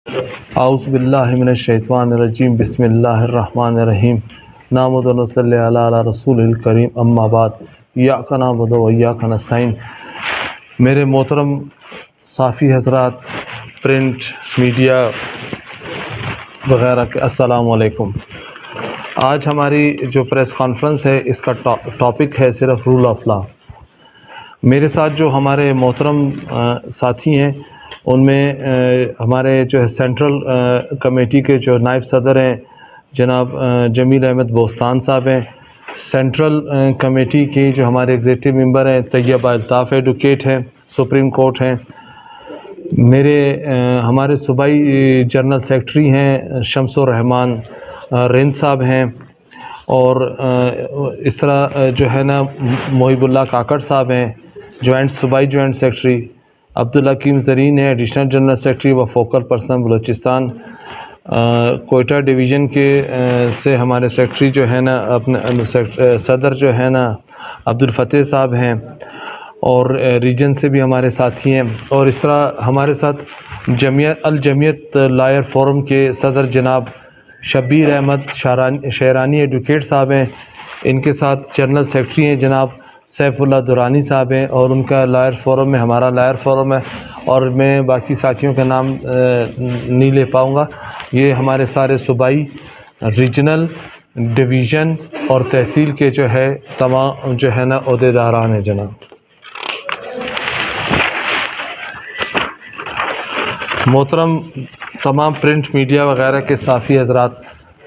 اعوذ باللہ من الشیطان الرجیم بسم اللہ الرحمن الرحیم نحمد و نصلی علی رسول الکریم اما بعد ایاک نعبد و ایاک نستعین۔ میرے محترم صحافی حضرات، پرنٹ میڈیا وغیرہ کے السلام علیکم۔ آج ہماری جو پریس کانفرنس ہے اس کا ٹاپک ہے صرف رول آف لا۔ میرے ساتھ جو ہمارے محترم ساتھی ہیں ان میں ہمارے جو ہے سینٹرل کمیٹی کے جو نائب صدر ہیں جناب جمیل احمد بوستان صاحب ہیں، سینٹرل کمیٹی کی جو ہمارے ایگزیکٹو ممبر ہیں طیبہ الطاف ایڈوکیٹ ہیں، سپریم کورٹ ہیں، ہمارے صوبائی جنرل سیکرٹری ہیں شمس الرحمان رند صاحب ہیں، اور اس طرح جو ہے نا محب اللہ کاکڑ صاحب ہیں صوبائی جوائنٹ سیکرٹری، عبدالحکیم زرین ہے ایڈیشنل جنرل سیکرٹری و focal person Balochistan, Quetta division کے سے ہمارے سیکرٹری جو ہے نا اپنے صدر جو ہے نا عبدالفتح صاحب ہیں، اور ریجن سے بھی ہمارے ساتھی ہیں، اور اس طرح ہمارے ساتھ الجمیت لائر فورم کے صدر جناب شبیر احمد شیرانی ایڈوکیٹ صاحب ہیں، ان کے ساتھ جنرل سیکرٹری ہیں جناب سیف اللہ درانی صاحب ہیں، اور ان کا لائر فورم میں ہمارا لائر فورم ہے، اور میں باقی ساتھیوں کا نام نہیں لے پاؤں گا۔ یہ ہمارے سارے صوبائی، ریجنل، ڈویژن اور تحصیل کے جو ہے تمام جو ہے نا عہدیداران ہیں جناب۔ محترم تمام پرنٹ میڈیا وغیرہ کے صحافی حضرات،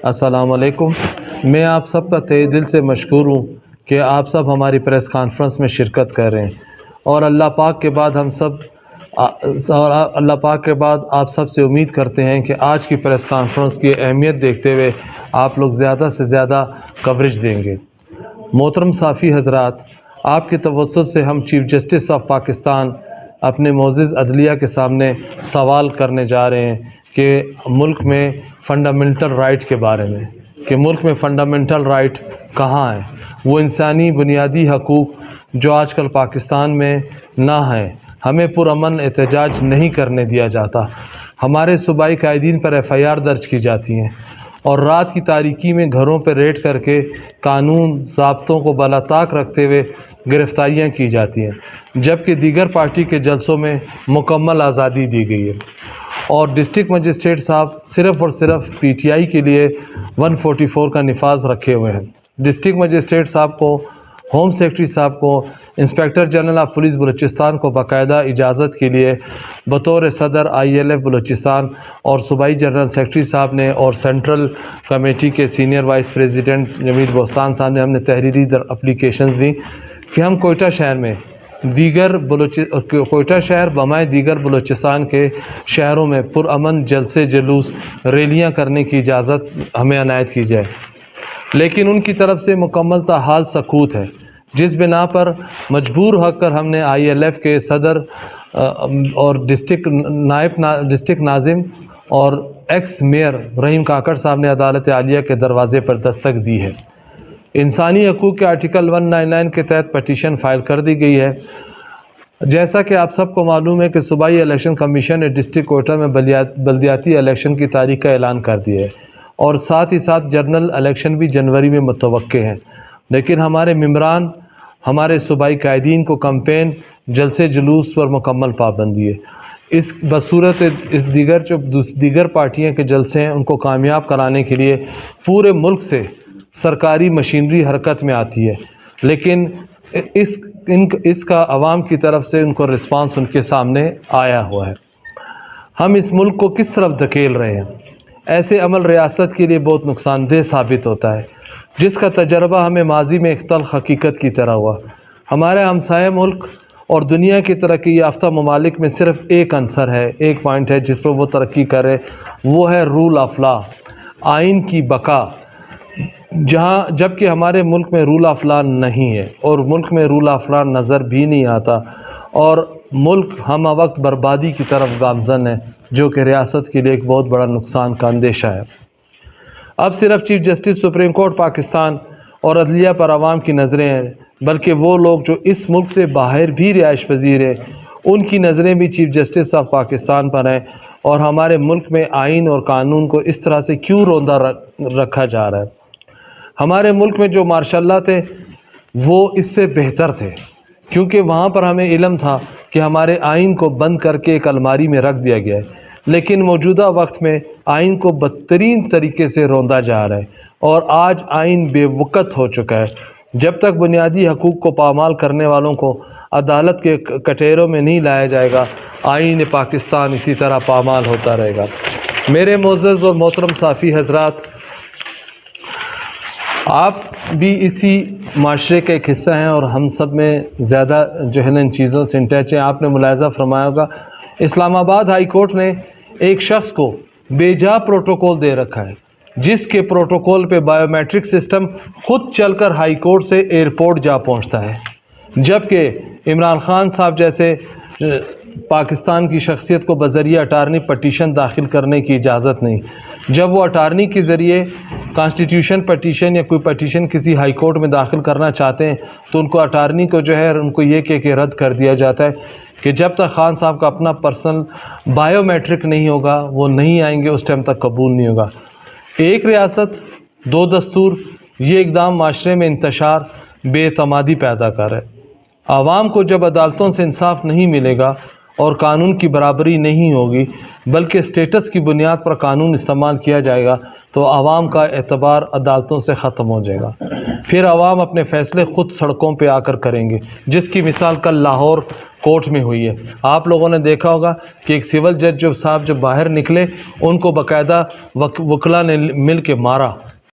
السلام علیکم۔ میں آپ سب کا تہہ دل سے مشکور ہوں کہ آپ سب ہماری پریس کانفرنس میں شرکت کر رہے ہیں، اور اللہ پاک کے بعد آپ سب سے امید کرتے ہیں کہ آج کی پریس کانفرنس کی اہمیت دیکھتے ہوئے آپ لوگ زیادہ سے زیادہ کوریج دیں گے۔ محترم صحافی حضرات، آپ کے توسط سے ہم چیف جسٹس آف پاکستان اپنے معزز عدلیہ کے سامنے سوال کرنے جا رہے ہیں کہ ملک میں فنڈامنٹل رائٹ کے بارے میں، کہ ملک میں فنڈامنٹل رائٹ کہاں ہے، وہ انسانی بنیادی حقوق جو آج کل پاکستان میں نہ ہیں، ہمیں پرامن احتجاج نہیں کرنے دیا جاتا، ہمارے صوبائی قائدین پر FIR درج کی جاتی ہیں، اور رات کی تاریکی میں گھروں پر ریڈ کر کے قانون ضابطوں کو بالا-طاق رکھتے ہوئے گرفتاریاں کی جاتی ہیں، جبکہ دیگر پارٹی کے جلسوں میں مکمل آزادی دی گئی ہے، اور ڈسٹرکٹ مجسٹریٹ صاحب صرف اور صرف PTI کے لیے 144 کا نفاذ رکھے ہوئے ہیں۔ ڈسٹرکٹ مجسٹریٹ صاحب کو، ہوم سیکرٹری صاحب کو، inspector general of police Balochistan کو باقاعدہ اجازت کے لیے بطور صدر ILF بلوچستان اور صوبائی جنرل سیکرٹری صاحب نے اور سینٹرل کمیٹی کے سینئر وائس پریزیڈنٹ جمیل بوستان صاحب نے ہم نے تحریری اپلیکیشنز دی کہ ہم کوئٹہ شہر میں کوئٹہ شہر بمائے دیگر بلوچستان کے شہروں میں پرامن جلسے جلوس ریلیاں کرنے کی اجازت ہمیں عنایت کی جائے، لیکن ان کی طرف سے مکمل حال سکوت ہے، جس بنا پر مجبور ہو کر ہم نے ILF کے صدر اور ڈسٹرکٹ ناظم اور ایکس میئر رحیم کاکڑ صاحب نے عدالت عالیہ کے دروازے پر دستک دی ہے۔ انسانی حقوق کے آرٹیکل 199 کے تحت پٹیشن فائل کر دی گئی ہے۔ جیسا کہ آپ سب کو معلوم ہے کہ صوبائی الیکشن کمیشن نے ڈسٹرکٹ کوئٹہ میں بلدیاتی الیکشن کی تاریخ کا اعلان کر دیا ہے، اور ساتھ ہی ساتھ جنرل الیکشن بھی جنوری میں متوقع ہیں، لیکن ہمارے ممبران، ہمارے صوبائی قائدین کو کمپین، جلسے جلوس پر مکمل پابندی ہے۔ اس بصورت دیگر پارٹیاں کے جلسے ہیں ان کو کامیاب کرانے کے لیے پورے ملک سے سرکاری مشینری حرکت میں آتی ہے، لیکن اس کا عوام کی طرف سے ان کو رسپانس ان کے سامنے آیا ہوا ہے۔ ہم اس ملک کو کس طرف دھکیل رہے ہیں؟ ایسے عمل ریاست کے لیے بہت نقصان دہ ثابت ہوتا ہے، جس کا تجربہ ہمیں ماضی میں ایک تلخ حقیقت کی طرح ہوا۔ ہمارے ہمسایہ ملک اور دنیا کی ترقی یافتہ ممالک میں صرف ایک عنصر ہے، ایک پوائنٹ ہے جس پر وہ ترقی کرے، وہ ہے رول آف لا، آئین کی بقا، جبکہ ہمارے ملک میں رول آف لا نہیں ہے، اور ملک میں رول آف لا نظر بھی نہیں آتا، اور ملک ہم وقت بربادی کی طرف گامزن ہے، جو کہ ریاست کے لیے ایک بہت بڑا نقصان کا اندیشہ ہے۔ اب صرف chief justice supreme court Pakistan اور عدلیہ پر عوام کی نظریں ہیں، بلکہ وہ لوگ جو اس ملک سے باہر بھی رہائش پذیر ہیں، ان کی نظریں بھی چیف جسٹس آف پاکستان پر ہیں، اور ہمارے ملک میں آئین اور قانون کو اس طرح سے کیوں روندا رکھا جا رہا ہے؟ ہمارے ملک میں جو ماشاء اللہ تھے وہ اس سے بہتر تھے، کیونکہ وہاں پر ہمیں علم تھا کہ ہمارے آئین کو بند کر کے ایک الماری میں رکھ دیا گیا ہے، لیکن موجودہ وقت میں آئین کو بدترین طریقے سے روندا جا رہا ہے اور آج آئین بے وقت ہو چکا ہے۔ جب تک بنیادی حقوق کو پامال کرنے والوں کو عدالت کے کٹہروں میں نہیں لایا جائے گا، آئین پاکستان اسی طرح پامال ہوتا رہے گا۔ میرے معزز اور محترم صافی حضرات، آپ بھی اسی معاشرے کا ایک حصہ ہیں اور ہم سب میں زیادہ جو ہے نا ان چیزوں سے انٹچ ہیں۔ آپ نے ملاحظہ فرمایا ہوگا اسلام آباد ہائی کورٹ نے ایک شخص کو بے جا پروٹوکول دے رکھا ہے، جس کے پروٹوکول پہ بائیو میٹرک سسٹم خود چل کر ہائی کورٹ سے ایئرپورٹ جا پہنچتا ہے، جبکہ عمران خان صاحب جیسے پاکستان کی شخصیت کو بذریعہ اٹارنی پٹیشن داخل کرنے کی اجازت نہیں۔ جب وہ اٹارنی کے ذریعے کانسٹیٹیوشن پٹیشن یا کوئی پٹیشن کسی ہائی کورٹ میں داخل کرنا چاہتے ہیں تو ان کو اٹارنی کو جو ہے ان کو یہ کہہ کے رد کر دیا جاتا ہے کہ جب تک خان صاحب کا اپنا پرسنل بائیو میٹرک نہیں ہوگا وہ نہیں آئیں گے، اس ٹائم تک قبول نہیں ہوگا۔ ایک ریاست دو دستور، یہ اقدام معاشرے میں انتشار بے اعتمادی پیدا کر رہا ہے۔ عوام کو جب عدالتوں سے انصاف نہیں ملے گا اور قانون کی برابری نہیں ہوگی بلکہ اسٹیٹس کی بنیاد پر قانون استعمال کیا جائے گا تو عوام کا اعتبار عدالتوں سے ختم ہو جائے گا۔ پھر عوام اپنے فیصلے خود سڑکوں پہ آ کر کریں گے، جس کی مثال کل لاہور کورٹ میں ہوئی ہے۔ آپ لوگوں نے دیکھا ہوگا کہ ایک سول جج جو صاحب جب باہر نکلے ان کو باقاعدہ وکلا نے مل کے مارا،